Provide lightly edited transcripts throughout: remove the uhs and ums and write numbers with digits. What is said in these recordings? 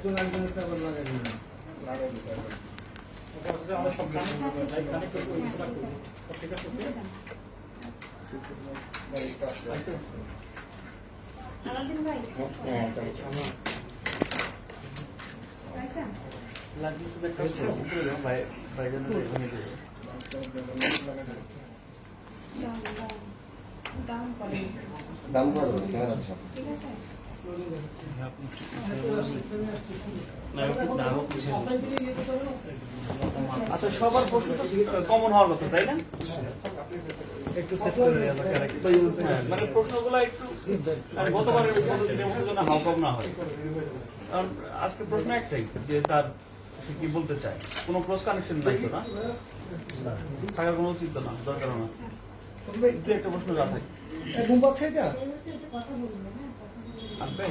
একজন আরেকজনের আবার লাগাই দিন আমরা সব লাইক কানেক্ট করে ঠিক আছে আলাদিন ভাই হ্যাঁ আচ্ছা লাগি তো দেখতে উপরে দাও ভাই ভাইজান এখানে দিয়ে ডাউন করে দাম বলো কেমন আছে ঠিক আছে আচ্ছা সবার প্রশ্ন তো কমন হওয়ার কথা তাই না একটু সেট করে মানে প্রশ্নগুলো একটু গতবারের জন্য হাউকাউ না হয় কারণ আজকে প্রশ্ন একটাই যে তার কি বলতে চায় কোনো ক্রস কানেকশন নাই তো না থাকার কোনো উচিত না দরকার না দু একটা প্রশ্ন যা থাকে ঘুম পাচ্ছে এটা আসবে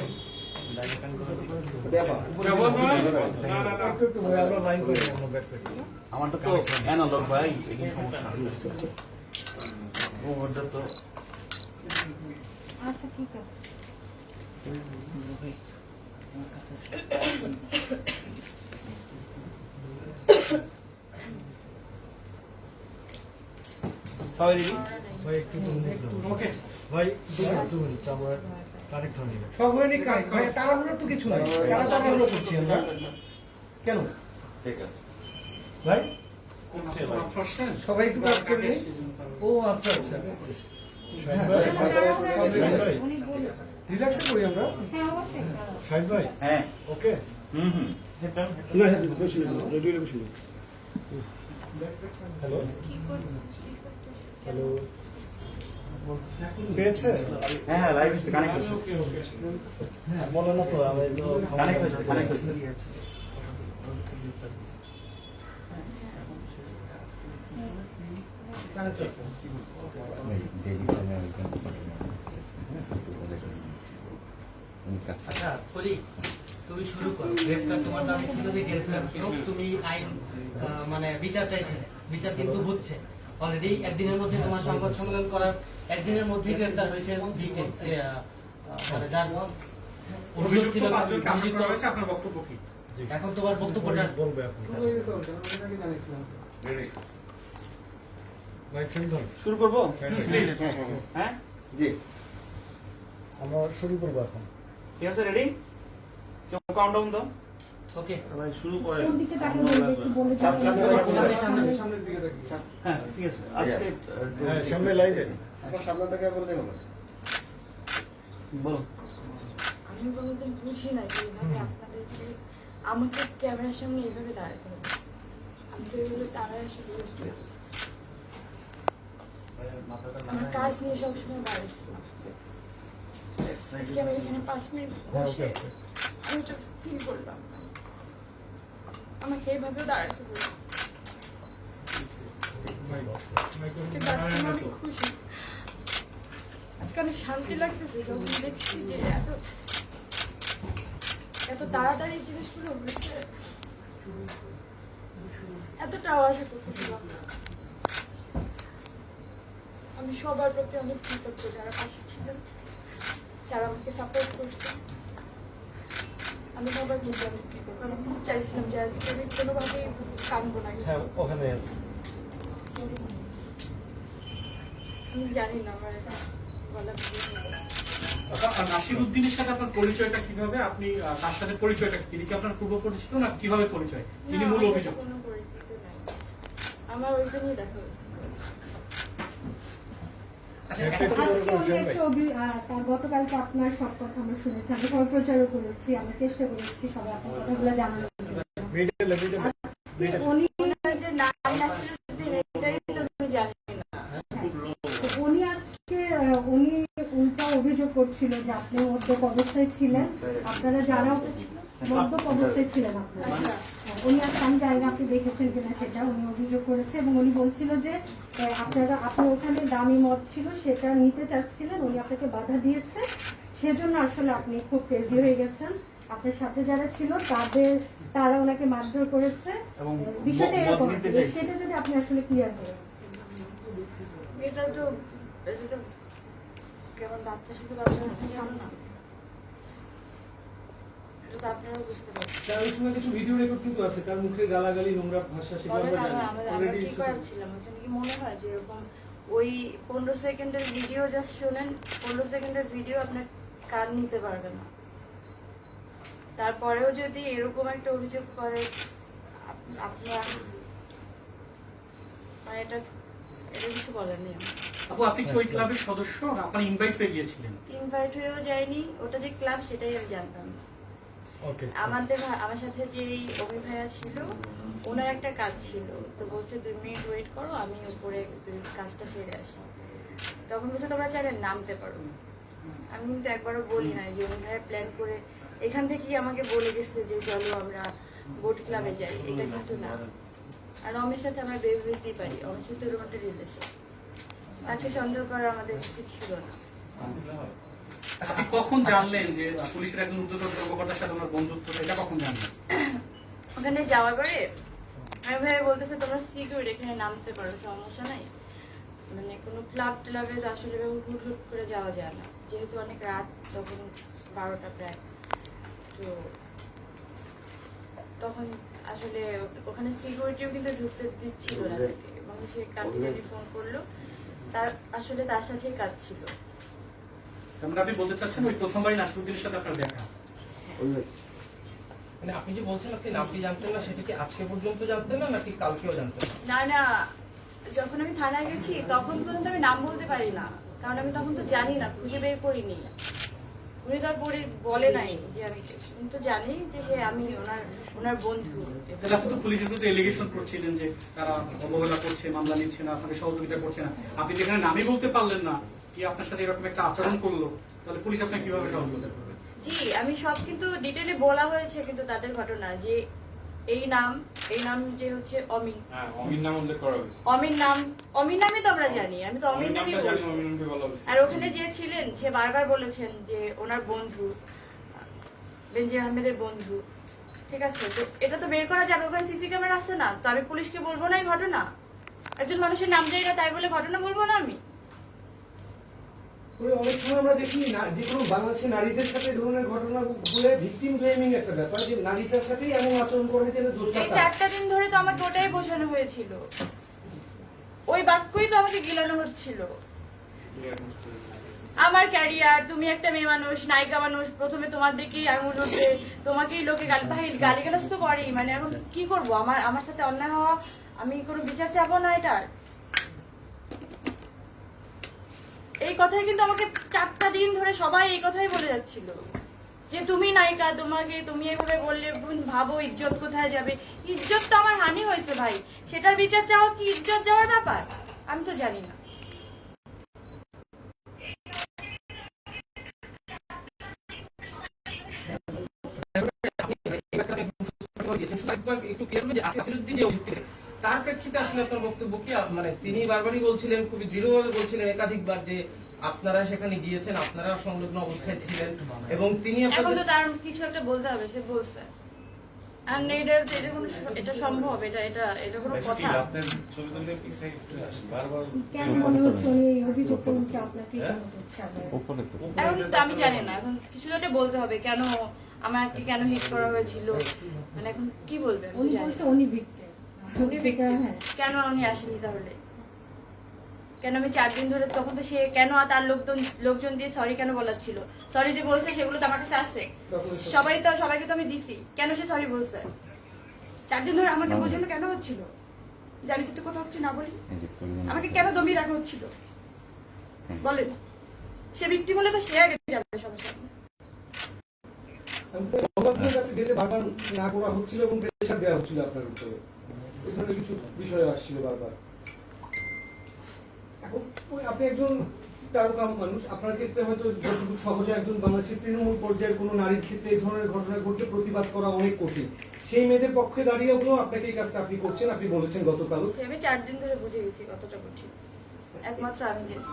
আমারটা তো অ্যানালগ ভাই এই সমস্যা ওটা তো আচ্ছা ঠিক আছে সবাই রেডি ভাই একটু ওকে ভাই দুন চামড়া কানেক্ট হয়নি সগয়নি কাই ভাই তাড়াহুড়ো তো কিছু নাই তাড়াহুড়ো করছি আমরা কেন ঠিক আছে ভাই করছে ভাই সবাই একটু কাজ করে নিই ও আচ্ছা আচ্ছা উনি বলুন রিল্যাক্সে করি আমরা হ্যাঁ অবশ্যই শাহিদ ভাই হ্যাঁ ওকে হুম হ্যালো কি করতেছ হ্যালো পেয়েছে হ্যাঁ লাইভ হচ্ছে কানেক্ট হচ্ছে হ্যাঁ বলো না তো আমি তো কানেক্ট হচ্ছে ডেলি সময় ওইখানে আচ্ছা বলি তুমি শুরু করো গ্রেফতার তোমার দাবি ছিল যে গ্রেফতার হোক তুমি আইন মানে বিচার চাইছিলে বিচার কিন্তু হচ্ছে অলরেডি একদিনের মধ্যে তোমার সংবাদ সম্মেলন করার একদিনের মধ্যে গ্রেফতার হয়েছে ভিকটিম মানে যার অভিযোগ ছিল আপনার বক্তব্য কি এখন তোমার বক্তব্যটা বলবে আপনি ভাই ফ্রেন্ড শুরু করবো হ্যাঁ জি আমরা শুরু করবো এখন ঠিক আছে রেডি কাউন্টডাউন দাও ওকে ভাই শুরু করে কোন দিকে তাকে বলবে একটু বলে সামনের দিকে হ্যাঁ ঠিক আছে আজকে হ্যাঁ সামনে লাইভে আপনার সামনে থেকে বললে হবে বলো আমি কোনোদিন বুঝি না যে এইভাবে আপনাদেরকে আমাকে ক্যামেরার সামনে এইভাবে দাঁড়াতে হবে আমি তো এইভাবে দাঁড়ায় আসলে used to না। আমার কাজ নিয়ে সবসময় দাঁড়িয়েছিলাম আজকে আমি এখানে 5 মিনিট বসে আমি একটু ফিল করলাম আমাকে এইভাবেও দাঁড়াতে হবে কিন্তু আজকে আমি অনেক খুশি আজকে অনেক শান্তি লাগতেছে যখন দেখছি যে এত তাড়াতাড়ি জিনিসগুলো হয়েছে এতটাও আশা করতেছিলাম না আমি সবার প্রতি অনেক কৃতজ্ঞ যারা পাশে ছিলেন যারা আমাকে সাপোর্ট করছে আমি সবার প্রতি অনেক কৃতজ্ঞ আমি খুব চাইছিলাম যে আজকে আমি কোনোভাবেই কানবো না হ্যাঁ ওখানে আছে আমি জানি না আমার গলা নাসিরউদ্দিনের সাথে আপনার পরিচয়টা কিভাবে আপনি তার সাথে পরিচয়টা তিনি কি আপনার পূর্ব পরিচিত না কিভাবে পরিচয় তিনি মূল অভিযোগ কোনো পরিচিত নাই আমার ওইখানেই দেখা হয়েছে আজকে উনি তার গতকালকে আপনার সব কথা আমরা শুনেছি আমরা সবাই প্রচারও করেছি আমরা চেষ্টা করেছি সবাই আপনার কথাগুলো জানার উনি যে নাম নাসিরউদ্দিন এটাই তো আমি জানি না উনি আজকে উনি উল্টা অভিযোগ করছিল যে আপনি মদ্যপ অবস্থায় ছিলেন আপনারা যারা মদ্যপ অবস্থায় ছিলেন আপনারা উনি আজকে আমি জানি না আপনি দেখেছেন কিনা সেটা উনি অভিযোগ করেছে এবং উনি বলছিল যে আপনার ওখানে দামি মদ ছিল সেটা নিতে চাচ্ছিলেন উনি আপনাকে বাধা দিয়েছে সেজন্য আসলে আপনি খুব ক্রেজি হয়ে গেছেন আপনার সাথে যারা ছিল তারা ওনাকে মারধর করেছে বিষয়টা এরকম সেটা যদি আপনি আসলে ক্লিয়ার করেন এটা তো কেমন বাচ্চা শুধু বাচ্চা জানো না এটা তো আপনারাও বুঝতে পারছেন। তার ওই সময় কিছু ভিডিও রেকর্ড কিন্তু আছে, তার মুখে গালাগালি, নোংরা ভাষা, সেগুলো বলেন আমরা জানি। আমরা Already কি করেছিলাম ওখানে, কি মনে হয় যে এরকম ওই 15 সেকেন্ডের ভিডিও জাস্ট শোনেন, 15 সেকেন্ডের ভিডিও আপনার কান নিতে পারবে না। তারপরেও যদি এরকম একটা অভিযোগ করে আপনার, মানে এটা কিছু বলার নেই আমার। আপু আপনি কি ওই ক্লাবের সদস্য? আপনি ইনভাইট হয়ে গিয়েছিলেন? ইনভাইট হয়েও যায়নি, ওটা যে ক্লাব সেটাই আমি জানতাম না। ওকে। আমার সাথে যে এই অভি ভাইয়া ছিল, ওনার একটা কাজ ছিল, তো বলছে 2 মিনিট ওয়েট করো, আমি উপরে কাজটা সেরে আসি। তখন বলছে তোমরা চাইলে নামতে পারো। আমি কিন্তু একবারও বলি নাই যে অভি ভাইয়া প্ল্যান করে এখান থেকেই আমাকে বলে গেছে যে চলো আমরা বোট ক্লাবে যাই, এটা কিন্তু না। আর অমির সাথে আমরা বের হইতেই পারি, অমির সাথে ওরকম একটা রিলেশন, তাকে সন্দেহ করার আমাদের কিছু ছিল না। আপনি কখন জানলেন যে পুলিশের একজন ঊর্ধ্বতন কর্মকর্তার সাথে ওনার বন্ধুত্ব, এটা কখন জানলেন? ওখানে যাওয়ার পরে আমি ভাই বলতেছে তোমরা সিকিউর এখানে নামতে পারো, সমস্যা নাই। মানে কোনো ক্লাব ক্লাবে তো আসলে হুট হুট করে যাওয়া যায় না, যেহেতু অনেক রাত, তখন 12টা প্রায়। তো তখন আসলে ওখানে সিকিউরিটিও কিন্তু ঢুকতে দিচ্ছিল না তাকে, এবং সে কালকে যদি ফোন করলো, তার সাথেই কাজ ছিল। মানে আপনি বলতে চাচ্ছেন ওই প্রথমবারই নাসিরুদ্দিনের সাথে আপনার দেখা? মানে আপনি যে বলছেন আপনি নামটি জানতেন না, সেটা কি আজকে পর্যন্ত জানতেন না নাকি কালকেও জানতেন না? না না, যখন আমি থানায় গেছি তখন পর্যন্ত আমি নাম বলতে পারি না, কারণ আমি তখন তো জানি না, খুঁজে বের করিনি। উনি তারপরে বলে নাই যে আমি তো জানি যে সে আমি ওনার বন্ধু। তাহলে আপনি তো পুলিশের বিরুদ্ধে এলিগেশন করছিলেন যে তারা অবহেলা করছে, মামলা নিচ্ছে না, আপনাদের সহযোগিতা করছে না। আপনি যেখানে নামই বলতে পারলেন না, কি আপনার সাথে এরকম একটা আচরণ করলো, তাহলে পুলিশ আপনাকে কিভাবে সহযোগিতা করবে? জি, আমি সব কিন্তু ডিটেইলে বলা হয়েছে, কিন্তু তাদের ঘটনা যে এই নাম যে হচ্ছে অমি, অমির নাম উল্লেখ করা হয়েছে। অমির নামই তো আমরা জানি, আমি তো অমির নামই নামটা জানি, বলবো। অমির নামকে বলা হয়েছে। আর ওখানে যে ছিলেন সে বারবার বলেছেন যে ওনার বন্ধু, বেনজির আহমেদের বন্ধু। ঠিক আছে, তো এটা তো বের করা যাবে, ওখানে সিসি ক্যামেরা আছে না, তো আমি পুলিশকে বলবো না এই ঘটনা? একজন মানুষের নাম জানি না তাই বলে ঘটনা বলবো না আমি? ওই অনেক সময় আমরা দেখি না, যে কোনো বাংলাদেশি নারীদের সাথে এই ধরনের ঘটনা ঘুরে ভিকটিম ব্লেমিং একটা ব্যাপার, যে নারীটার সাথেই এমন আচরণ করে যে দোষটা এই তার। 4টা দিন ধরে তো আমাকে ওটাই বোঝানো হয়েছিল, ওই বাক্যই তো আমাকে গিলানো হচ্ছিল। আমার ক্যারিয়ার, তুমি একটা মেয়ে মানুষ, নায়িকা মানুষ, প্রথমে তোমার দিকেই আঙুল উঠবে, তোমাকেই লোকে গালিগালাজ তো করেই। মানে এখন কি করবো, আমার সাথে অন্যায় হওয়া, আমি কোনো বিচার চাবো না এটার? এই কথাই কিন্তু আমাকে 4টা দিন ধরে সবাই এই কথাই বলে যাচ্ছিল যে তুমি নায়িকা, তুমি এভাবে বললে ভাবো ইজ্জত কোথায় যাবে। ইজ্জত তো আমার হানি হয়েছে ভাই, সেটার বিচার চাওয়া কি ইজ্জত যাওয়ার ব্যাপার? আমি তো জানি না। তার প্রেক্ষিতে আসলে আপনার বক্তব্য কি? মানে তিনি বারবারই বলছিলেন, খুবই দৃঢ়ভাবে বলছিলেন একাধিকবার যে আপনারা সেখানে গিয়েছেন, আপনারা সংলগ্ন অবস্থায় ছিলেন, এবং তিনি এখন তো তার কিছু একটা বলতে হবে, সে বলছে। আর এটা সম্ভব, এটা কোনো কথা? আপনার ছবি তুলতে পিছিয়ে একটু আসেন, বারবার কেন মনে হচ্ছে উনি এই অভিযোগটা উঠে আপনাকে কেন করছে আবার? এখন তো আমি জানি না, এখন কিছু তো একটা বলতে হবে, কেন আমাকে কেন হিট করা হয়েছিল, মানে এখন কি বলবেন? উনি বলছে উনি victim। উনি victim। হ্যাঁ। কেন উনি আসেনি তাহলে? কেন আমি 4 দিন ধরে, তখন তো সে কেন তার লোকজন দিয়ে সরি কেন বলাচ্ছিল? সরি যে বলছে সেগুলো তো আমার কাছে আছে, সবাইকে তো আমি দিছি, কেন সে সরি বলছে? 4 দিন ধরে আমাকে বোঝানো কেন হচ্ছিল? জানি তো কোথাও কিছু না বলি, আমাকে কেন দমিয়ে রাখা হচ্ছিল বলেন? সে ভিক্টিম হলে তো সে আগে যাবে সবার সামনে। আপনার কাছে যেতে বারবার না করা হচ্ছিল এবং প্রেশার দেওয়া হচ্ছিল আপনার উপরে, এই ধরনের কিছু বিষয় আসছিল বারবার। এখন আপনি একজন তারকা মানুষ, আপনার ক্ষেত্রে হয়তো যতটুকু সহজে একজন বাংলাদেশের তৃণমূল পর্যায়ের কোনো নারীর ক্ষেত্রে এই ধরনের ঘটনা ঘটলে প্রতিবাদ করা অনেক কঠিন। সেই মেয়েদের পক্ষে দাঁড়িয়ে হলেও আপনাকে এই কাজটা আপনি করছেন, আপনি বলেছেন গতকাল। আমি 4 দিন ধরে বুঝে গেছি কতটা কঠিন, একমাত্র আমি জানি।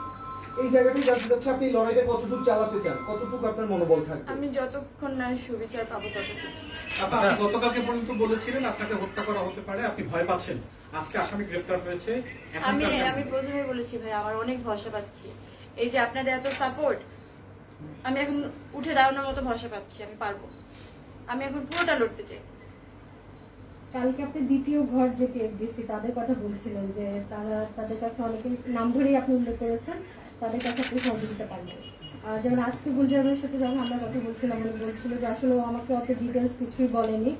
এই জায়গাটাই জানতে চাচ্ছি, আপনি লড়াইটা কতটুকু চালাতে চান, কতটুকু আপনার মনোবল থাকবে? আমি যতক্ষণ না সুবিচার পাবো ততক্ষণ। আপনি গতকালকে পর্যন্ত বলেছিলেন আপনাকে হত্যা করা হতে পারে, আপনি ভয় পাচ্ছেন। আজকে আসামি গ্রেফতার হয়েছে, আমি প্রথমে বলেছি ভাই আমার অনেক ভরসা পাচ্ছি, এই যে আপনাদের এত সাপোর্ট, আমি এখন উঠে দাঁড়ানোর মতো ভরসা পাচ্ছি, আমি পারবো। আমি এখন পুরোটা লড়তে চাই। কালকে আপনি দ্বিতীয় ঘর যে টিএফডিসি তাদের কথা বলছিলেন যে তাদের কাছে অনেকে নাম ধরেই আপনি উল্লেখ করেছেন, তাদের কাছে আপনি সহযোগিতা পাবেন। আর যেমন আজকে গুলজারের সাথে যখন আমরা কথা বলছিলাম, উনি বলছিল যে আসলে ও আমাকে অত ডিটেলস কিছুই বলেনি,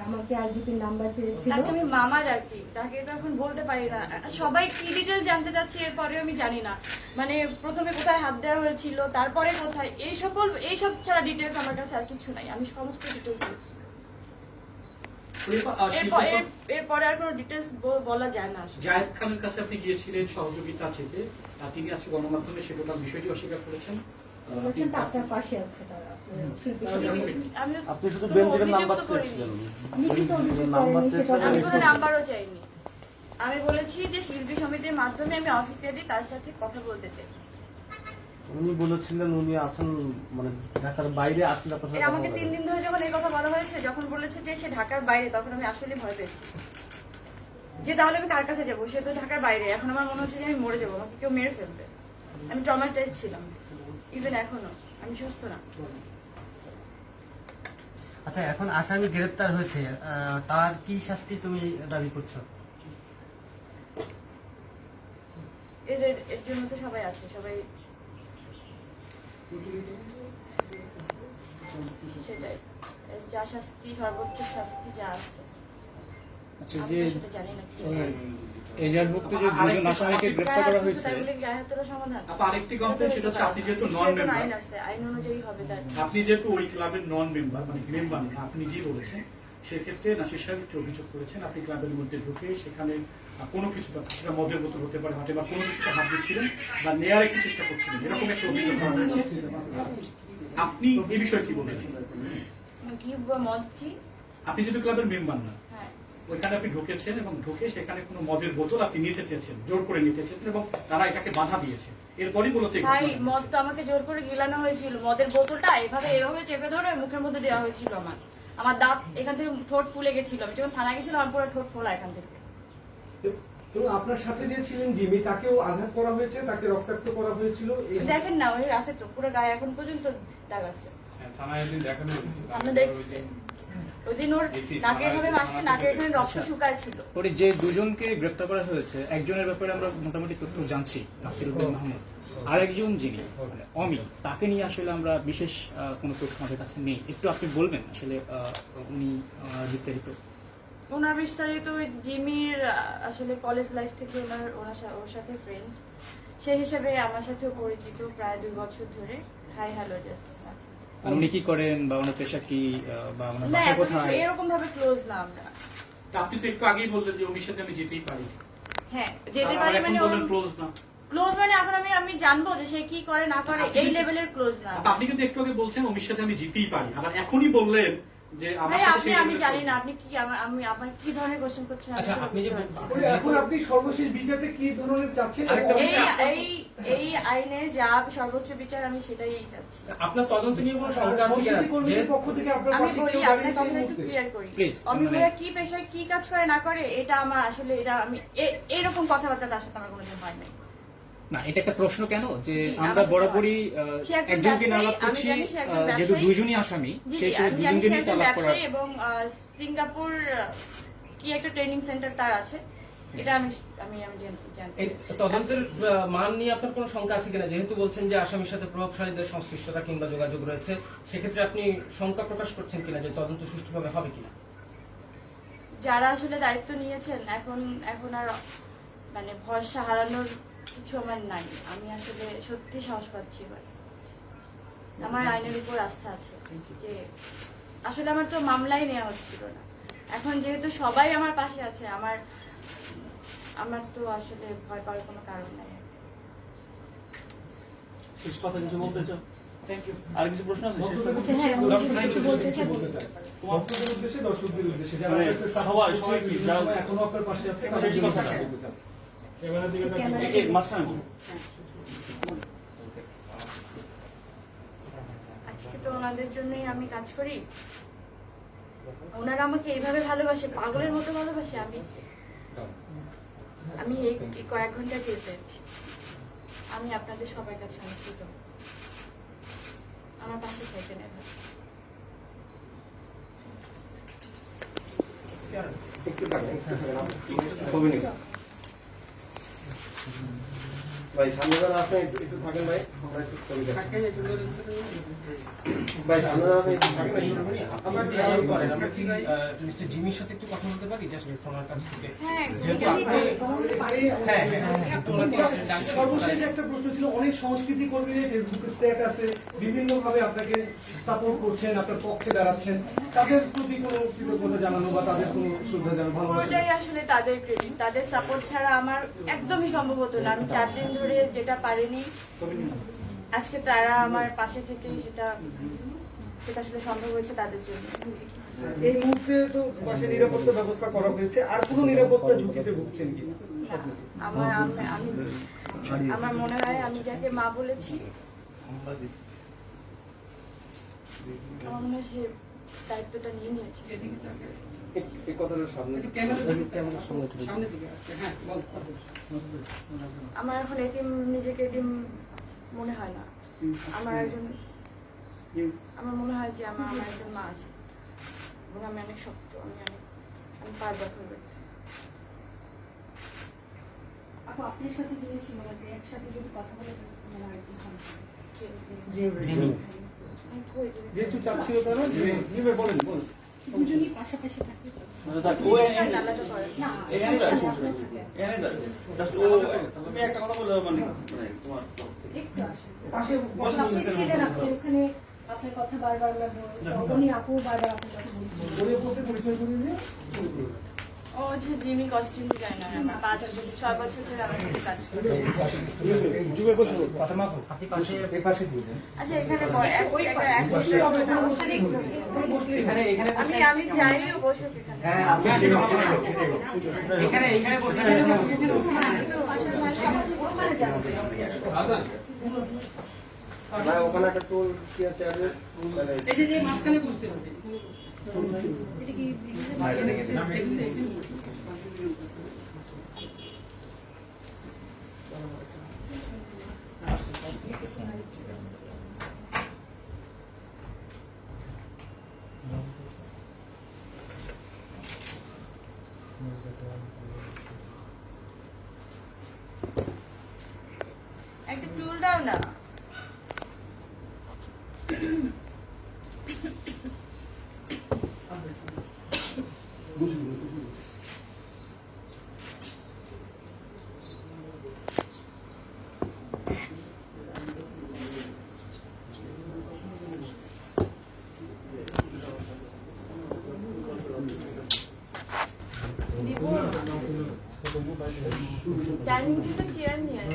আমাকে আইজিপির নাম্বার চেয়েছিল। তাকে আমি মামা ডাকি, তাকে তো এখন বলতে পারি না। সবাই কি ডিটেলস জানতে চাচ্ছে এরপরেও আমি জানি না, মানে প্রথমে কোথায় হাত দেওয়া হয়েছিল, তারপরে কোথায়, এইসব ছাড়া ডিটেলস আমার কাছে আর কিছু নাই। আমি সমস্ত ডিটেলস বলছি, এরপরে আর কোনো ডিটেলস বলা যায় না। জায়েদ খানের কাছে আপনি গিয়েছিলেন সহযোগিতা চেতে, তিনি আজকে গণমাধ্যমে সে টোটাল বিষয়টি অস্বীকার করেছেন। বলছেন আপনার পাশে আছে তারা, আপনি শুধু বেনজিরের নাম্বার চেয়েছিলেন, লিখিত অভিযোগ নাম্বার করেনি সেটা আমি কোনো বলেছেন। নাম্বারও চাইনি। আমি বলেছি যে শিল্পী সমিতির মাধ্যমে আমি অফিসিয়ালি তার সাথে কথা বলতে চাই। উনি বলেছিলেন উনি আছেন মানে ঢাকার বাইরে, আসলে আপনার সাথে আমাকে 3 দিন ধরে যখন এই কথা বলা হয়েছে, যখন বলেছে যে সে ঢাকার বাইরে, তখন আমি আসলে ভয় পেয়েছি যে তাহলে আমি কার কাছে যাবো, সে তো ঢাকার বাইরে। এখন আমার মনে হচ্ছে যে আমি মরে যাবো, আমাকে কেউ মেরে ফেলবে। আমি ট্রমাটাইজ ছিলাম, ইভেন এখনো আমি সুস্থ না। আচ্ছা, এখন আসামি গ্রেপ্তার হয়েছে, তার কি শাস্তি তুমি দাবি করছো? এর জন্য তো সবাই আছে, সবাই সেটাই, যা শাস্তি, সর্বোচ্চ শাস্তি যা আছে। আচ্ছা, আমি যে সেটা জানি না কি এজাহারভুক্ত যে দুজন আসামিকে গ্রেপ্তার করা হয়েছে, সমাধান। আরেকটি কমপ্লেন, সেটা হচ্ছে আপনি যেহেতু নন মেম্বার, আইন আছে, আইন অনুযায়ী হবে তার। আপনি যেহেতু ওই ক্লাবের নন মেম্বার, মানে মেম্বার না, আপনি নিজেই বলেছেন, সেক্ষেত্রে নাসির সাহেব একটি অভিযোগ করেছেন আপনি ক্লাবের মধ্যে ঢুকে সেখানে কোনো কিছু, সেটা মদের বোতল হতে পারে হাতে, বা কোনো কিছুতে হাত দিচ্ছিলেন বা নেয়ার একটি চেষ্টা করছিলেন, এরকম একটা অভিযোগ করা হয়েছে। আপনি এই বিষয়ে কি বলেন? কি মদ কি? আপনি যেহেতু ক্লাবের মেম্বার না, হ্যাঁ, ওইখানে আপনি ঢুকেছেন এবং ঢুকে সেখানে কোনো মদের বোতল আপনি নিতে চেয়েছেন, জোর করে নিতে চেয়েছেন এবং তারা এটাকে বাধা দিয়েছে, এরপরই মূলত এই ভাই ঘটনা মদ ঘটেছে। তো আমাকে জোর করে গিলানো হয়েছিল। মদের বোতলটা এভাবে চেপে ধরে মুখের মধ্যে দেওয়া হয়েছিল। আমার দাঁত এখান থেকে ঠোঁট ফুলে গেছিল। আমি যখন থানায় গেছিলাম আমার পুরো ঠোঁট ফোলা এখান থেকে। এবং আপনার সাথে যে ছিলেন জিমি, তাকেও আঘাত করা হয়েছে, তাকে রক্তাক্ত করা হয়েছিল। দেখেন না, ওই আছে তো পুরো গায়ে এখন পর্যন্ত দাগ আছে। থানায় একদিন দেখানো হয়েছে, আমরা দেখছি ওইদিন ওর নাকে এভাবে মারছে, নাকের এখানে রক্ত শুকায় ছিল। পরে যে দুজনকে গ্রেপ্তার করা হয়েছে, একজনের ব্যাপারে আমরা মোটামুটি তথ্য জানছি, নাসিরউদ্দিন মাহমুদ। আরেকজন যিনি অমি, তাকে নিয়ে আসলে আমরা বিশেষ কোনো তথ্য আমাদের কাছে নেই। একটু আপনি বলবেন আসলে উনি বিস্তারিত? ওনার বিস্তারিত ওই জিমির আসলে কলেজ লাইফ থেকে ওর সাথে ফ্রেন্ড, সেই হিসাবে আমার সাথেও পরিচিত প্রায় 2 বছর ধরে। Hi hello just. উনি কি করেন বা ওনার পেশা কি বা ওনার না, বাসা কোথায়? এরকম ভাবে ক্লোজ না আমরা। তা আপনি তো একটু আগেই বললেন যে ওমির সাথে আমি যেতেই পারি, হ্যাঁ যেতে আর পারি, এখন মানে বললেন ক্লোজ না। ক্লোজ মানে এখন আমি জানবো যে সে কি করে না করে, এই লেভেলের ক্লোজ না। আপনি কিন্তু একটু আগে বলছেন ওমির সাথে আমি যেতেই পারি, আবার এখনই বললেন যে আমার ভাই সাথে আপনি, সেই আমি level-এর জানি close না আপনি কি আমি আমার কি ধরনের কোশ্চেন করছেন। আচ্ছা, আপনি যে এখন আপনি সর্বশেষ বিচারটা কি ধরনের চাচ্ছেন? আরেকটা এই আইনে যা সর্বোচ্চ বিচার আমি সেটাই চাচ্ছি। আপনার তদন্ত নিয়ে কোনো শঙ্কা আছে কিনা? সংস্কৃতি কর্মীদের পক্ষ থেকে আপনার আমি পাশে বলি কেউ আপনার দাঁড়িয়েছে এই কথাটা একটু মুহূর্তে? ক্লিয়ার করি। Please, অমিগুলা কি পেশায় কি কাজ করে না করে, এটা আমার আসলে এটা আমি এরকম কথাবার্তা তার সাথে আমার কোনোদিন হয় নাই। না, এটা একটা প্রশ্ন কেন যে জি, আমরা আমার বরাবরই সে একজন একজনকে ব্যবসায়ী, নালাপ আমি করছি, জানি সে একজন যেহেতু ব্যবসায়ী। দুইজনই আসামি, জি, সেই হিসেবে আমি জানি সে দুজনকেই একজন তালাক করা। ব্যবসায়ী এবং সিঙ্গাপুর কি একটা ট্রেনিং সেন্টার তার আছে, এটা আমি জানি। এই তদন্তের মান নিয়ে আপনার কোনো শঙ্কা আছে কিনা? যেহেতু বলছেন যে আসামির সাথে প্রভাবশালীদের সংশ্লিষ্টতা কিংবা যোগাযোগ রয়েছে, সেক্ষেত্রে আপনি শঙ্কা প্রকাশ করছেন কিনা যে তদন্ত সুষ্ঠুভাবে হবে কিনা? যারা আসলে দায়িত্ব নিয়েছেন এখন আর মানে ভরসা হারানোর কিছু আমার নাই। আমি আসলে সত্যি সাহস পাচ্ছি এবার। আমার আইনের উপর আস্থা আছে যে আসলে আমার তো মামলাই নেওয়া হচ্ছিল না। এখন যেহেতু সবাই আমার পাশে আছে, আমার তো আসলে ভয় পাওয়ার কোনো কারণ নাই। শেষ কথা কিছু বলতে চাও? Thank you. আর কিছু প্রশ্ন আছে? শেষ কথা। আচ্ছা, হ্যাঁ, উনি কিছু বলতে চান? ভক্তদের উদ্দেশ্যে, দর্শকদের উদ্দেশ্যে যারা মানে আপনাকে support সবাই করছে, কি বিভিন্ন যাও- সময় এখনো আপনার পাশে আছে, শেষ তাদের জন্য কথাটা। কিছু বলতে চান? একে মাঝখানে বলো। আজকে তো ওনাদের জন্যই আমি কাজ করি। ওনারা আমাকে এইভাবে ভালোবাসে, পাগলের মতো ভালোবাসে। আমি এই কয়েক ঘন্টা টের পেয়েছি। আমি আপনাদের সবার কাছে অনেক কৃতজ্ঞ। আমার পাশে থাকবেন এবার। একটু টাকা কবে নিন ভাই সামনে যারা আসেন একটু থাকেন ভাই আমরা একটু ছবি দেখি ভাই সামনে যারা আসেন একটু থাকেন আমরা কি মিস্টার জিমির সাথে একটু কথা বলতে পারি জাস্ট ওনার কাছ থেকে হ্যাঁ যেহেতু আপনি একটু ওনাকে সর্বশেষ একটা প্রশ্ন ছিল, অনেক সংস্কৃতি কর্মীরা ফেসবুকে স্ট্যাটাসে বিভিন্ন ভাবে আপনাকে সাপোর্ট করছেন, আপনার পক্ষে দাঁড়াচ্ছেন, তাদের প্রতি কোনো কৃতজ্ঞতা জানানো বা তাদের কোনো শ্রদ্ধা জানানো ভালোবাসা পুরোটাই আসলে তাদের ক্রেডিট, তাদের সাপোর্ট ছাড়া আমার একদমই সম্ভব হতো না। আমি 4 দিন ধরে যেটা পারিনি, আজকে তারা আমার পাশে থেকে সেটা আসলে সম্ভব হয়েছে তাদের জন্য। এই মুহূর্তে তো পাশে নিরাপত্তা ব্যবস্থা করা হয়েছে, আর কোনো নিরাপত্তা ঝুঁকিতে ভুগছেন কি? না, আমার মনে হয় আমি যাকে মা বলেছি আমার মনে হয় সে দায়িত্বটা নিয়ে নিয়েছে। এই কথাটা সামনে আমার এখন নিজেকে এতিম মনে হয় না। আমার মনে হয় যে আমার একজন মা আছে এবং আমি অনেক শক্ত, আমি পারবো করতে। আপু আপনার সাথে যিনি ছিল একসাথে যদি কথা বলে আমার আরেকটু ভালো হয়। যেহেতু চাপ ছিল তারা জিমে বলেন দুজনই পাশাপাশি থাকে তো? নালাটা করে না, এখানে দাঁড়াও, আপনারা থাকে। এখানে দাঁড়াও। Just তুমি একটা কথা বলে মানে তোমার একটু আসেন। পাশে আপনি ছিলেন, আপনি ওখানে আপনার কথা বারবার উনি আপু বারবার আপনার কথা বলছিলেন। ওদের উপরে পরিচয় করে দিয়ে ও যে জিমি কস্টিউম ডিজাইনার, আমার 5-6 বছর ধরে আমার সাথে কাজ করে। আপনি পাশে আচ্ছা এখানে আমি যাইও বসুক এখানে। এখানে বসে ওখানে যাবেন। ভাই ওখানে একটা টুল চেয়ারের এই যে মাঝখানে বসতে হবে এটা কি একটা টুল দাও না। দিব ডাইনিং টেবিলটা চেয়ার নিয়ে আয়।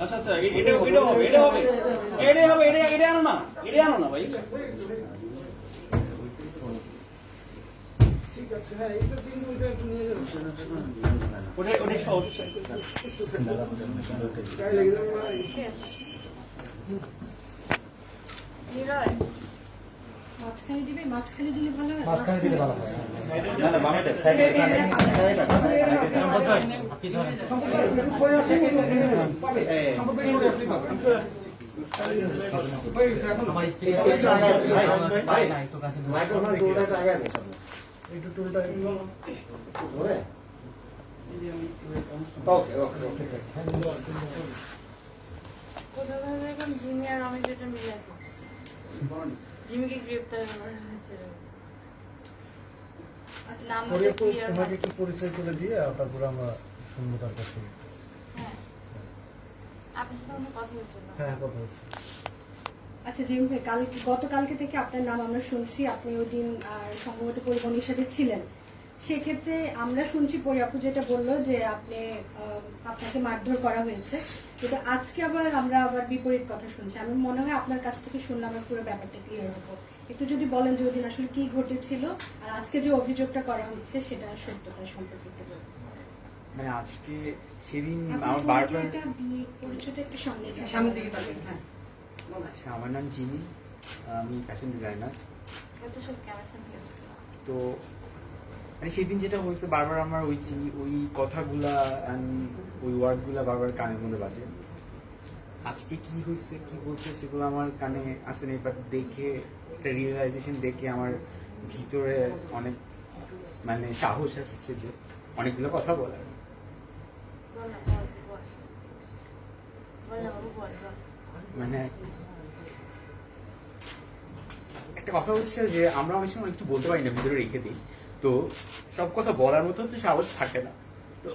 আচ্ছা আচ্ছা এটা আনো না ভাই। ঠিক আছে, হ্যাঁ এটা কিন্তু এটা একটু নিয়ে যাবেন। ওটা সহজ। নিলয় মাঝখানে দিবে? মাঝখানে দিলে ভালো হয়। না না বামেটা সাইডে আপনি ধরেন সরে আসেন, পাবে সম্পর্কে সরে আসলে পাবে। আমার স্পেশাল ভাই না একটু কাছে মাইক্রোফোন টুলটা আগে আছে একটু টুলটা ধরে ওকে ওকে ওকে কোথাও দেখলাম জিমি আর আমি যেটা মিলে করতেছি। জিমিকে গ্রেপ্তার করা হয়েছে। আচ্ছা নাম বলে ক্লিয়ার তোমাকে একটু পরিচয় করে দিয়ে তারপরে আমরা শুনবো তার কাছে। হ্যাঁ আপনার সাথে আমার কথা হয়েছিল। হ্যাঁ কথা হচ্ছে। আচ্ছা জিম ভাই, গতকালকে থেকে আপনার নাম আমরা শুনছি, আপনি ওই দিন সম্ভবত পরিবহনের সাথে ছিলেন। সেক্ষেত্রে আমরা শুনছি পরিয়াপু যেটা বললো যে আপনাকে মারধর করা হয়েছে, কিন্তু আজকে আমরা আবার বিপরীত কথা শুনছি। আমি মনে হয় আপনার কাছ থেকে শুনলে আমার পুরো ব্যাপারটা ক্লিয়ার হবো। একটু যদি বলেন যে ওই দিন আসলে কি ঘটেছিল আর আজকে যে অভিযোগটা করা হচ্ছে সেটা সত্যতা সম্পর্কে একটু বলুন। মানে আজকে সেদিন আমার বারবার পরিচয়টা একটু সামনের দিকে তাকান। আচ্ছা আমার নাম জিমি, আমি ফ্যাশন ডিজাইনার। কত সব ক্যামেরা সামনে আসছে। তো মানে সেদিন যেটা হয়েছে বারবার আমার ওই কথাগুলা ওই ওয়ার্ডগুলা বারবার কানের মধ্যে বাজে। আজকে কি হয়েছে কি বলছে সেগুলো আমার কানে আসেনি, বাট দেখে একটা রিয়েলাইজেশন দেখে আমার ভিতরে অনেক মানে সাহস আসছে যে অনেকগুলো কথা বলার। বল না, বল। মানে একটা কথা হচ্ছে যে আমরা অনেক সময় কিছু বলতে পারি না, ভিতরে রেখে দিই, তো সব কথা বলার মতো তো সাহস থাকে না। তো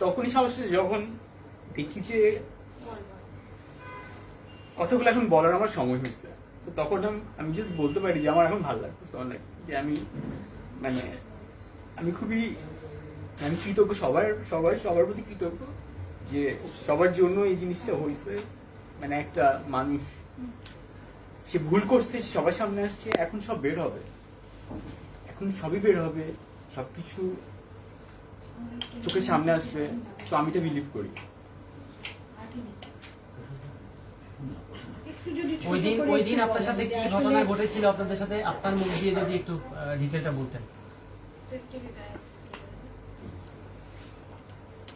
তখনই সাহস যখন দেখি যে কথাগুলো এখন বলার আমার সময় হয়েছে, তো তখন আমি জাস্ট বলতে পারি যে আমার এখন ভালো লাগতেছে অনেক, যে আমি খুবই কৃতজ্ঞ সবার প্রতি কৃতজ্ঞ যে সবার জন্য এই জিনিসটা হয়েছে। মানে একটা মানুষ সে ভুল করছে, সবার সামনে আসছে, এখন সব বের হবে, এখন সবই বের হবে, সবকিছু চোখের সামনে আসবে। তো আমি এটা বিলিভ করি। ওই দিন আপনার সাথে কি ঘটনা ঘটেছিল আপনাদের সাথে, আপনার মুখ দিয়ে যদি একটু ডিটেলটা বলতেন।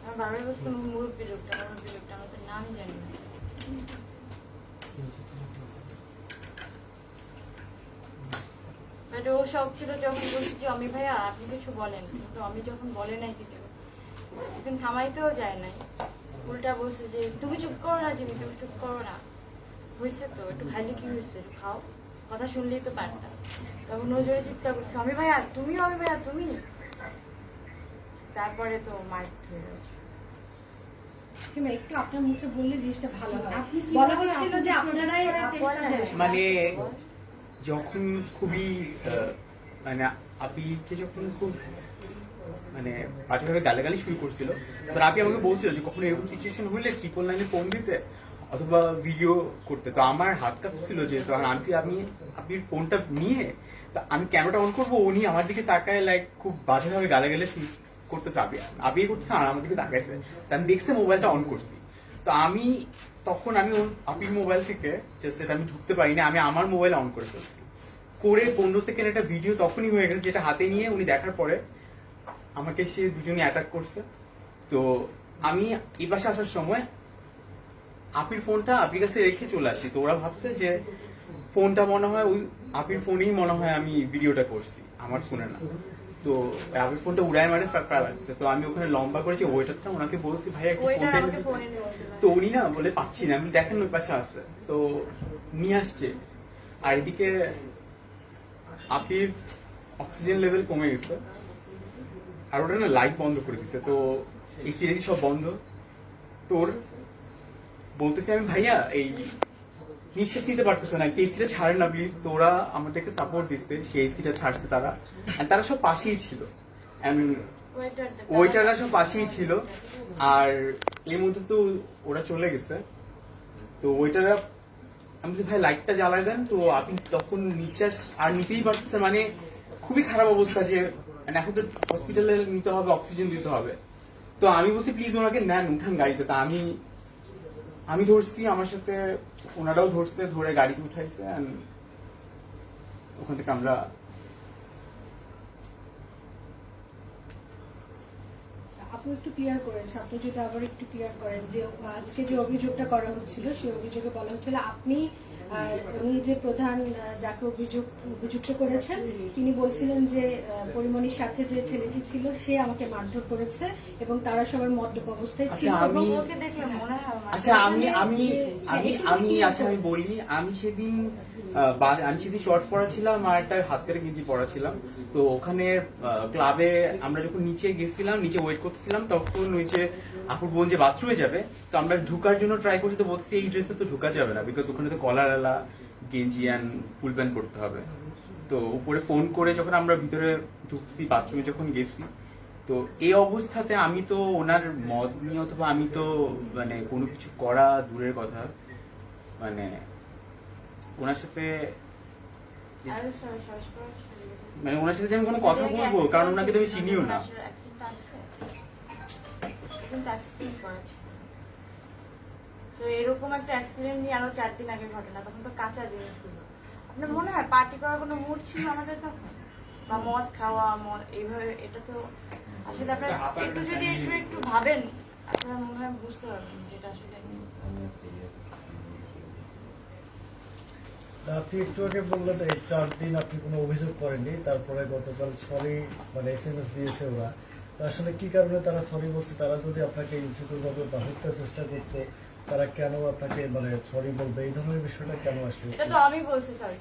আমার বাবার বস্তু মুরব্বী লোকটা, আমার তো নামই জানি না। বাট ও শখ ছিল যখন বলছি যে অমি ভাইয়া আপনি কিছু বলেন, কিন্তু আমি যখন বলে নাই কিছু, এখন থামাইতেও যায় নাই, উল্টা বলছে যে তুমি চুপ করো না জিমি, তুমি চুপ করো না, হয়েছে তো একটু খাইলে কি হয়েছে, একটু খাও, কথা শুনলেই তো পারতাম। তখন ও জোরে চিৎকার করছে অমি ভাইয়া তুমি, অমি ভাইয়া তুমি, তারপরে তো মার হয়ে গেছে। একটু আপনার মুখে বললে জিনিসটা ভালো হয়। বলা হচ্ছিল যে আপনারাই মানে যখন খুবই মানে আপিকে যখন খুব মানে বাচ্চাভাবে গালাগালি শুরু করছিল, তার আপি আমাকে বলছিল যে কখনো এরকম সিচুয়েশন হলে 999 ফোন দিতে অথবা ভিডিও করতে। তো আমার হাত কাঁপছিল যে তখন আমি আপির ফোনটা নিয়ে আমি ক্যামেরাটা অন করবো, উনি আমার দিকে তাকায় লাইক খুব বাজেভাবে গালাগালি শুরু করতেছে, আপি করতেছে আর আমার দিকে তাকাইছে। তা আমি দেখছি মোবাইলটা অন করছি, তো আমি আপির মোবাইল থেকে সেটা আমি ঢুকতে পারিনি, আমি আমার মোবাইল অন করে ফেলছি, করে 15 সেকেন্ড একটা ভিডিও তখনই হয়ে গেছে, যেটা হাতে নিয়ে উনি দেখার পরে আমাকে সে দুজনই অ্যাটাক করছে। তো আমি এই পাশে আসার সময় আপির ফোনটা আপির কাছে রেখে চলে আসি, তো ওরা ভাবছে যে ফোনটা মনে হয় ওই আপির ফোনেই মনে হয় আমি ভিডিওটা করছি, আমার ফোনে না। তো আপির ফোনটা উড়ায় মারে ফেলাচ্ছে। তো আমি ওখানে লম্বা করেছি ওয়েটারটা, ওনাকে বলছি ভাই একটু ফোন, তো উনি না বলে পাচ্ছি না, আমি দেখেন ওই পাশে আসতে, তো নিয়ে আসছে। আর এদিকে আপির অক্সিজেন লেভেল কমে গেছে, আর ওটা না লাইট বন্ধ করে দিচ্ছে, তো এসি রেসি সব বন্ধ। তোর বলতেছি আমি ভাইয়া এই নিঃশ্বাস নিতে পারতেছে না, একটা এসিটা ছাড়েন না প্লিজ। তো ওরা আমাদেরকে সাপোর্ট দিচ্ছে, সেই এসিটা ছাড়ছে তারা, তারা সব পাশেই ছিল, ওয়েটাররা সব পাশেই ছিল। আর এর মধ্যে তো ওরা চলে গেছে, তো ওয়েটাররা আমি ভাই লাইটটা জ্বালায় দেন। তো আপনি তখন নিঃশ্বাস আর নিতেই পারতেছে, মানে খুবই খারাপ অবস্থা, যে মানে এখন তো হসপিটালে নিতে হবে, অক্সিজেন দিতে হবে। তো আমি বলছি প্লিজ ওনাকে নেন, উঠান গাড়িতে। তা আমি ধরছি, আমার সাথে ওনারাও ধরছে, ধরে গাড়িতে উঠাইছে, ওখান থেকে আমরা আপনি একটু ক্লিয়ার করেছেন, আপনি যদি আবার একটু ক্লিয়ার করেন যে আজকে যে অভিযোগটা করা হচ্ছিল সেই অভিযোগে বলা হচ্ছিল আপনি উনি যে প্রধান যাকে অভিযুক্ত করেছেন তিনি বলছিলেন যে পরিমণির সাথে যে ছেলেটি ছিল সে আমাকে মারধর করেছে এবং তারা সবাই মদ্যপ অবস্থায় ছিল। আমি বলি, আমি সেদিন শর্ট পরা ছিলাম আর একটা হাতের গেঞ্জি পরা ছিলাম। তো ওখানে ক্লাবে আমরা যখন নিচে গেছিলাম, নিচে ওয়েট করতেছিলাম, তখন ওই যে আপুর বোন যে বাথরুমে যাবে, তো আমরা ঢুকার জন্য ট্রাই করছি, তো বলছি এই ড্রেসে তো ঢুকা যাবে না, বিকজ ওখানে তো কলারওয়ালা গেঞ্জি অ্যান্ড ফুল প্যান্ট পরতে হবে। তো উপরে ফোন করে যখন আমরা ভিতরে ঢুকছি, বাথরুমে যখন গেছি, তো এই অবস্থাতে আমি তো ওনার মদ নিয়ে অথবা আমি তো মানে কোনো কিছু করা দূরের কথা, মানে ওনার সাথে আমি কোনো কথা বলবো, কারণ ওনাকে তো আমি চিনিও না। কিন্তু অ্যাক্সিডেন্ট করা ছিল। তো এরকম একটা অ্যাক্সিডেন্ট নিয়ে আরো 4 দিন আগের ঘটনা, তখন তো কাঁচা জিনিসগুলো। আপনার মনে হয় পার্টি করার কোনো মুড ছিল আমাদের তখন, বা মদ খাওয়া মদ এইভাবে? এটা তো আসলে আপনারা একটু যদি একটু ভাবেন আপনারা মনে হয় বুঝতে পারবেন যেটা আসলে আপনি একটু আগে বললেন এই 4 দিন আপনি কোনো অভিযোগ করেননি, তারপরে গতকাল সরি মানে SMS দিয়েছে ওরা। তো আসলে কি কারণে তারা সরি বলছে? তারা যদি আপনাকে ইনসিকিউর ভাবে বা হত্যার চেষ্টা করতো, তারা কেন আপনাকে মানে সরি বলবে? এই ধরনের বিষয়টা কেন আসলো? এটা তো আমি বলছি সরি,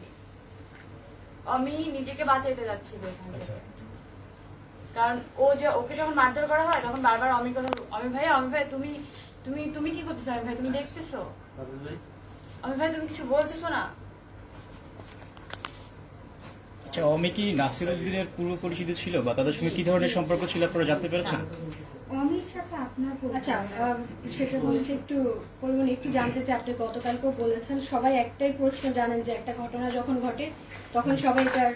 আমি নিজেকে বাঁচাইতে যাচ্ছিল এখান থেকে। কারণ ও যে ওকে যখন মারধর করা হয় তখন বারবার আমি কথা, আমি ভাই তুমি তুমি তুমি কি করতেছো? আমি ভাই তুমি দেখতেছো? আমি ভাই তুমি কিছু বলতেছো না? আচ্ছা, অমি কি নাসিরউদ্দিনের পূর্ব পরিচিত ছিল বা তাদের সঙ্গে কি ধরনের সম্পর্ক ছিল আপনারা জানতে পেরেছেন? অমির সাথে আপনার আচ্ছা সেটা বলছে একটু বলবেন, একটু জানতে চাই। আপনি গতকালকেও বলেছেন সবাই একটাই প্রশ্ন জানেন যে একটা ঘটনা যখন ঘটে তখন সবাই এটার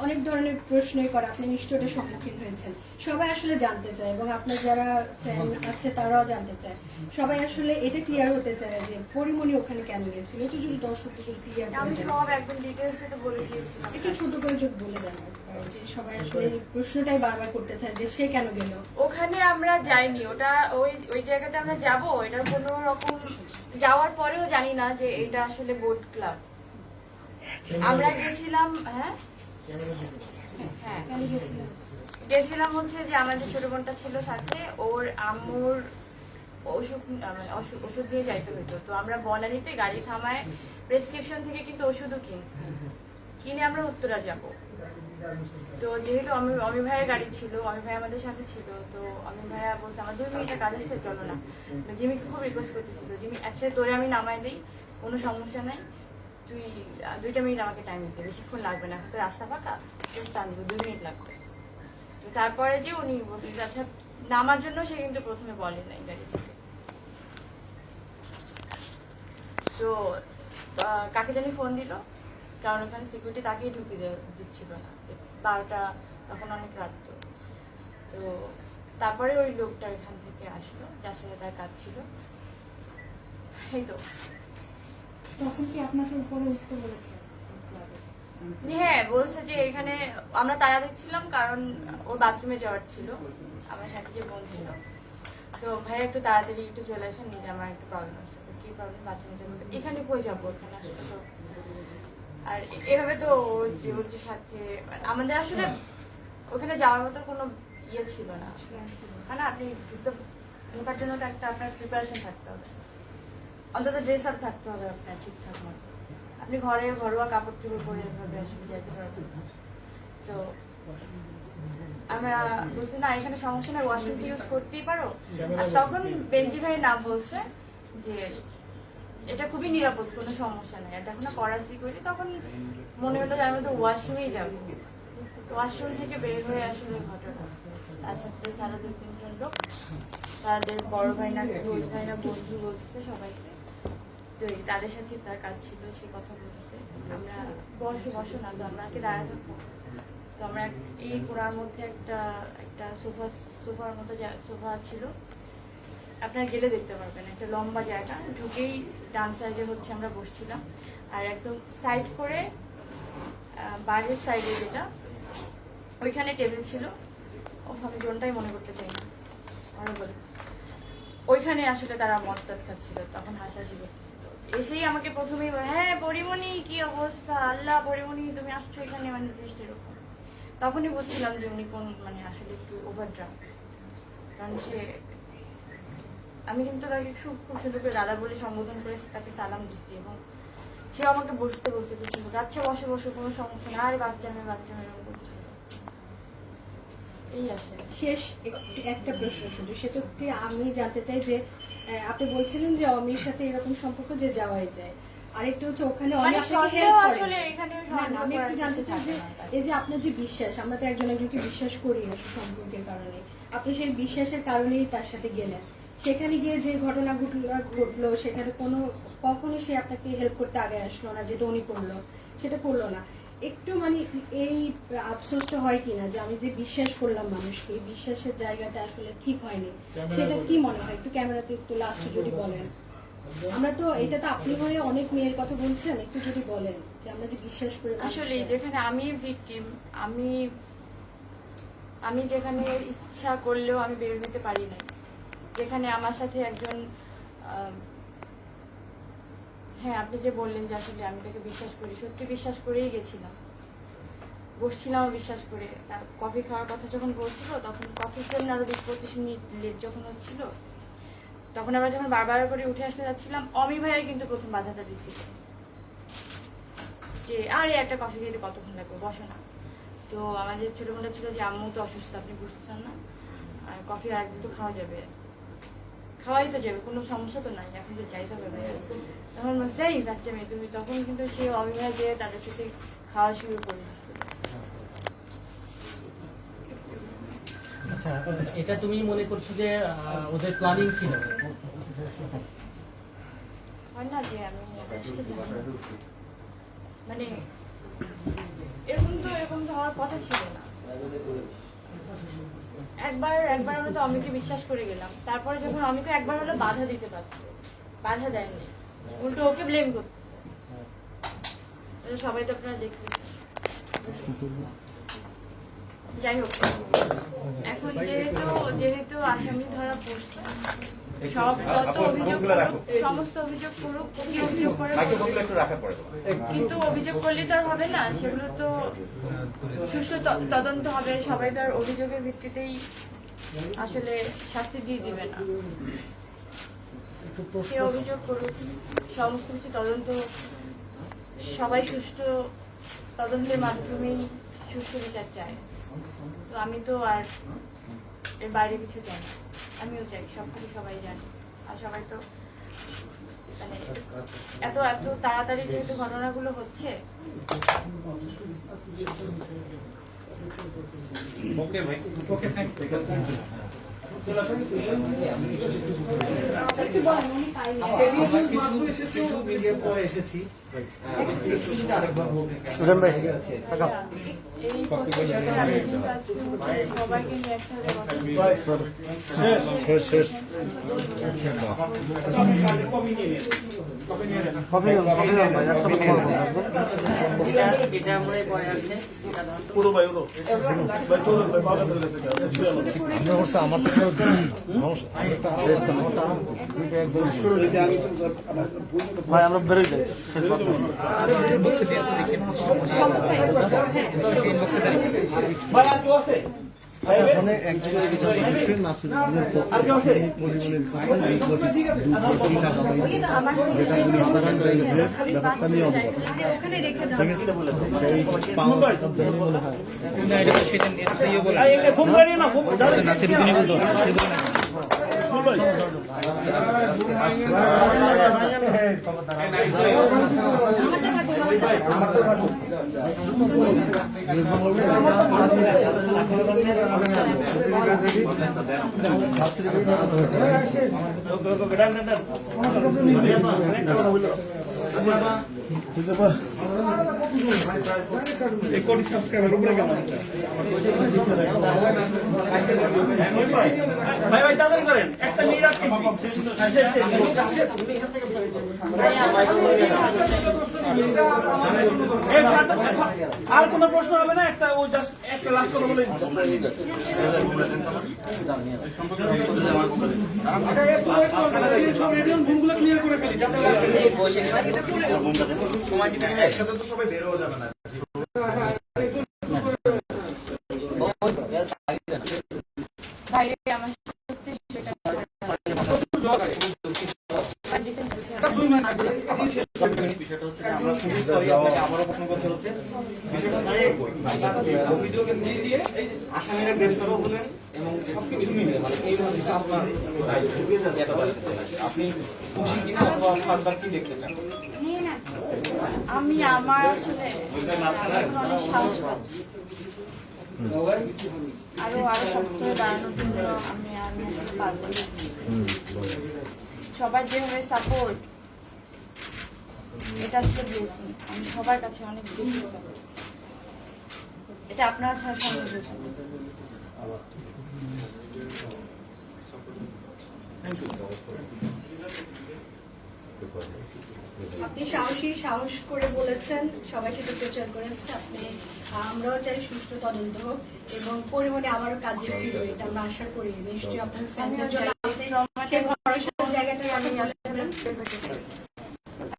অনেক ধরনের প্রশ্নই করে, আপনি নিশ্চয়ই এটার সম্মুখীন হয়েছেন। সবাই আসলে জানতে চায় এবং আপনার যারা ফ্যান আছে তারাও জানতে চায়। সবাই আসলে এটা ক্লিয়ার হতে চায় যে পরিমণি ওখানে কেন গেছিল। একটু যদি দর্শককে যদি ক্লিয়ার আমি সব একদম ডিটেইলসে তো বলে দিয়েছিলাম। একটু ছোট করে যদি বলে দেন যে সবাই আসলে এই প্রশ্নটাই বারবার করতে চায় যে সে কেন গেল ওখানে। আমরা যাইনি, ওটা ওই জায়গাতে আমরা যাব, এটার কোনো রকম যাওয়ার পরেও জানি না যে এটা আসলে বোট ক্লাব। আমরা গেছিলাম, হ্যাঁ হ্যাঁ গেছিলাম হচ্ছে যে আমাদের ছোট বোনটা ছিল সাথে, ওর আম্মুর ওষুধ নিয়ে যাইতে হইতো। তো আমরা বনানীতে গাড়ি থামায় প্রেসক্রিপশন থেকে কিন্তু ওষুধও কিনছি, কিনে আমরা উত্তরা যাব। তো যেহেতু অমি ভাইয়ের গাড়ি ছিল, অমি ভাই আমাদের সাথে ছিল, তো অমি ভাইয়া বলছে আমার 2 মিনিটের কাজ আসছে চলো না। জিমিকে খুব রিকোয়েস্ট করতেছিল, জিমি একসাথে তোরে আমি নামাই দিই, কোনো সমস্যা নাই, তুই 2টা মিনিট আমাকে টাইম দিতে, বেশিক্ষণ লাগবে না, তো রাস্তা ফাঁকা, টান দিব, 2 মিনিট লাগবে। তো তারপরে যে উনি বলছেন আচ্ছা নামার জন্য, সে কিন্তু প্রথমে বলে নাই গাড়ি থেকে। তো কাকে জানি ফোন দিল, কারণ ওখানে সিকিউরিটি তাকেই ঢুকতে দিচ্ছিল না, 12টা তখন অনেক রাত। তো তারপরে ওই লোকটা এখান থেকে আসলো যার সাথে তার কাজ ছিল। এই তো তখন কি আপনাকে উপরে উঠতে বলেছে? হ্যাঁ বলছে যে এখানে আমরা তারা দেখছিলাম, কারণ ওর বাথরুমে যাওয়ার ছিল, আমার সাথে যে বোন ছিল। তো ভাই একটু তাড়াতাড়ি একটু চলে আসেন, নিজে আমার একটু প্রবলেম আছে। কি প্রবলেম? বাথরুমে যাবো, এখানে কই যাবো, ওখানে আসলে তো। আর এভাবে তো ওর যে সাথে আমাদের আসলে ওখানে যাওয়ার মতো কোনো ইয়ে ছিল না, মানে আপনি ঢোকার জন্য তো একটা আপনার প্রিপারেশন থাকতে হবে, অন্তত ড্রেস আপ থাকতে হবে আপনার ঠিকঠাক মতো। আপনি ঘরোয়া কাপড় চোপড় পরে এভাবে আসলে যেতে পারবেন। তো আমরা বলছি না এখানে সমস্যা না, ওয়াশরুম ইউজ করতেই পারো। আর তখন বেঞ্জি ভাইয়ের নাম বলছে যে এটা খুবই নিরাপদ, কোনো সমস্যা নেই। আর যখন করাচি করি তখন মনে হলো যে আমি তো ওয়াশরুমেই যাবো। ওয়াশরুম থেকে বের হয়ে আসলে ঘটনা, তার সাথে সারা 2-3 লোক, তাদের বড় ভাই না রোজ ভাই না বন্ধু বলতেছে সবাইকে। তো তাদের সাথে তার কাজ ছিল, সে কথা বলতেছে আমরা বসো না, তো আমাকে দাঁড়াতে থাকবো। তো আমরা এই কোণার মধ্যে একটা সোফার মতো সোফা ছিল, আপনারা গেলে দেখতে পারবেন, একটা লম্বা জায়গা, ঢুকেই ডান সাইডে হচ্ছে আমরা বসছিলাম। আর একদম সাইড করে বাইরের সাইডে যেটা ওইখানে টেবিল ছিল, আমি জোনটাই মনে করতে চাই না, আরো বলি ওইখানে আসলে তারা মদ টদ খাচ্ছিল, তখন হাসাহাসি করতেছিল। এসেই আমাকে প্রথমেই হ্যাঁ পরিমণি কি অবস্থা, আল্লাহ পরিমণি তুমি আসছো এখানে, মানে জিনিসটা এরকম। তখনই বলছিলাম যে উনি কোন মানে আসলে একটু ওভারড্রাফ, কারণ সে আমি কিন্তু তাকে খুব সুন্দর করে দাদা বলে সম্বোধন করে তাকে সালাম দিচ্ছি, এবং সে আমাকে বসতে আচ্ছা বসো কোনো সমস্যা না, আরে বাচ্চা মেয়ে এরকম করছে। এই আসে শেষ একটা প্রশ্ন শুধু, সেটা আমি জানতে চাই যে আপনি বলছিলেন যে অমির সাথে এরকম সম্পর্ক যে যাওয়াই যায়, আরেকটু হচ্ছে ওখানে অনেক আমি একটু জানতে চাই যে এই যে আপনার যে বিশ্বাস, আমরা তো একজনকে বিশ্বাস করি সম্পর্কের কারণে, আপনি সেই বিশ্বাসের কারণেই তার সাথে গেলেন, সেখানে গিয়ে যে ঘটনা ঘটলো সেখানে কখনো সে আপনাকে হেল্প করতে আগে আসলো না, যেটা উনি করলো সেটা করলো না। একটু মানে এই আফসোসটা হয় কিনা যে আমি যে বিশ্বাস করলাম মানুষকে, এই বিশ্বাসের জায়গাটা আসলে ঠিক হয়নি, সেটা কি মনে হয়? একটু ক্যামেরাতে একটু লাস্ট যদি বলেন। আমরা তো এটা তো আপনি হয়ে অনেক মেয়ের কথা বলছেন, একটু যদি বলেন যে আমরা যে বিশ্বাস করি আসলে যেখানে আমি ভিকটিম, আমি যেখানে ইচ্ছা করলেও আমি বের হতে পারি না, যেখানে আমার সাথে একজন হ্যাঁ আপনি যে বললেন যে আসলে আমি তাকে বিশ্বাস করি, সত্যি বিশ্বাস করেই গেছিলাম, বসছিলাম বিশ্বাস করে। তার কফি খাওয়ার কথা যখন বলছিল তখন কফির জন্য আরো 20-25 মিনিট লেট যখন হচ্ছিল, তখন আমরা যখন বারবার করে উঠে আসতে যাচ্ছিলাম, অমি ভাইয়াই কিন্তু প্রথম বাধাটা দিচ্ছিল যে আরে একটা কফি খেতে কতক্ষণ লাগবে, বসো না। তো আমাদের ছোট বোনটা ছিল যে আম্মু তো অসুস্থ, আপনি বুঝতেছেন না, আর কফি আর একদিন তো খাওয়া যাবে, খাওয়াই তো যাবে, কোনো সমস্যা তো নাই, এখন তো যাইতে হবে ভাইয়া। তখন বলছে এই বাচ্চা মেয়ে তুমি, তখন কিন্তু সে অভিনয় দিয়ে তাদের সাথে খাওয়া শুরু করে দিচ্ছে। আচ্ছা, এটা তুমি মনে করছো যে ওদের প্ল্যানিং ছিল? হয় না যে আমি আসলে জানি না। মানে এরকম তো হওয়ার কথা ছিল না। একবার আমরা তো অমিকে বিশ্বাস করে গেলাম, তারপরে যখন অমিকে একবার হলো বাধা দিতে পারত, বাধা দেয়নি, উল্টো ওকে ব্লেম করতেছে। সবাই তো আপনারা দেখবেন। যাই হোক, এখন যেহেতু আসামি ধরা পড়ছে, সব যত অভিযোগ সমস্ত অভিযোগ করুক, কি অভিযোগ করে, কিন্তু অভিযোগ করলে তো আর হবে না, সেগুলো তো সুষ্ঠু তদন্ত হবে। সবাই তার অভিযোগের ভিত্তিতেই আসলে শাস্তি দিয়ে দিবে না। সে অভিযোগ করুক, সমস্ত কিছু তদন্ত, সবাই সুষ্ঠু তদন্তের মাধ্যমেই সুষ্ঠু বিচার চায়। তো আমি তো আর এর বাইরে কিছু চাই না, আমিও চাই সবকিছু সবাই জানে। আর সবাই তো মানে এত তাড়াতাড়ি যেহেতু ঘটনাগুলো হচ্ছে, ওকে ভাই, ওকে, থ্যাংক ইউ। এসেছি এই প্রতিষ্ঠানে আমি কিন্তু আজকে সবাইকে নিয়ে একসাথে এটা মনে পড়ে আসছে পুরো ভাই হলো ভাই চলো ভাই বাবা চলে গেছে আমার তো ভাই আমরা বেরোই যাই ভাই আর কেউ আছে? ওখানে রেখে দাও। ফোন করে না, ভাই ভাই তাড়াতাড়ি করেন, একটা মিনিট আর কোন প্রশ্ন হবে না, একটা ও জাস্ট একটা লাস্ট কথা বলে ভুলগুলো ক্লিয়ার করে ফেলি যাতে একসাথে তো সবাই বের হওয়া যাবে না। বাইরে আমার সত্যি সেটা বিষয়টা হচ্ছে যে আমরা খুবই সরি, আপনাকে আবারও প্রশ্ন করতে হচ্ছে। বিষয়টা হচ্ছে অভিযোগের দিয়ে আসামিরা গ্রেফতারও হলেন এবং সবকিছু মিলে মানে এইভাবে আপনার আপনি খুশি কিনা অথবা ফার্দার কি দেখতে চান? আমি আমার আসলে অনেক সাহস পাচ্ছি, আরো শক্ত হয়ে দাঁড়ানোর জন্য আমি আর পারবো না। সবার যেভাবে সাপোর্ট, এটা আসলে ব্লেসিং, আমি সবার কাছে অনেক বেশি এটা আপনারা ছাড়া সম্ভব হচ্ছে না। আপনি সাহস করে বলেছেন, সবাই সেটা প্রচার করেছে। আপনি আমরাও চাই সুষ্ঠু তদন্ত হোক এবং পরিমাণে আবারও কাজে ফিরবে, এটা আমরা আশা করি। নিশ্চয়ই আপনার ফ্যানদের জন্য সেই ভরসার জায়গাটা আপনি আসবেন।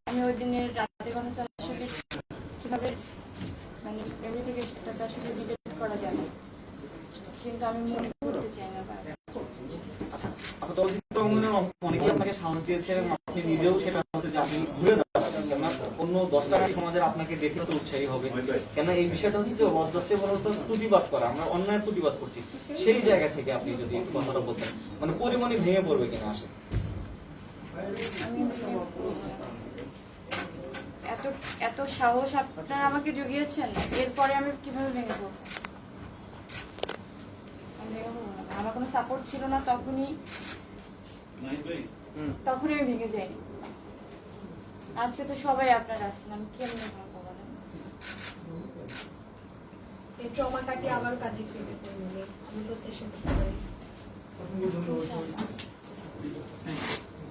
আমি ওই দিনের রাতের কথাটা আসলে কিভাবে মানে এমনি থেকে সেটাতে আসলে ডিলিট করা যাবে, কিন্তু আমি মনে করতে চাই না। আপনার চলচ্চিত্র অঙ্গনের অনেকেই আপনাকে সাহস দিয়েছে এবং আপনি নিজেও সেটা হচ্ছে যে আপনি ঘুরে দাঁড়াবেন, কেননা অন্য 10টা নারী সমাজের আপনাকে দেখে তো উৎসাহী হবে। কেন এই বিষয়টা হচ্ছে যে যাচ্ছে বলতো প্রতিবাদ করা, আমরা অন্যায় প্রতিবাদ করছি, সেই জায়গা থেকে আপনি যদি একটু কথাটা বলতেন, মানে পরিমাণে ভেঙে পড়বে কিনা আসে। আমি এত সাহস আপনারা আমাকে জুগিয়েছেন, এরপরে আমি কিভাবে ভেঙে পড়বো? আমার কোনো সাপোর্ট ছিল না, তখনই আমি ভেঙে যাইনি। আজকে তো সবাই আপনারা আসছেন, আমি কেমনি ভাববো বলেন? এই ট্রমা কাটিয়ে আবার কাজে ফিরবে পরিমাণে, আমি প্রত্যাশা করতে পারি।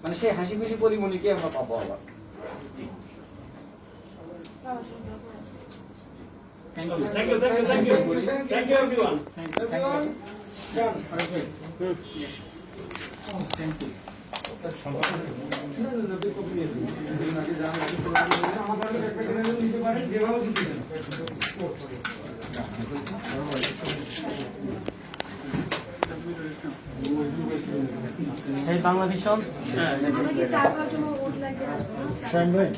মানে সেই হাসি খুশি পরিমণিকে আমরা পাবো আবার। Thank you everyone. এই বাংলা ভীষণ আমাকে 4-5 জন ভোট লাগবে আসবে না? শাহিন ভাই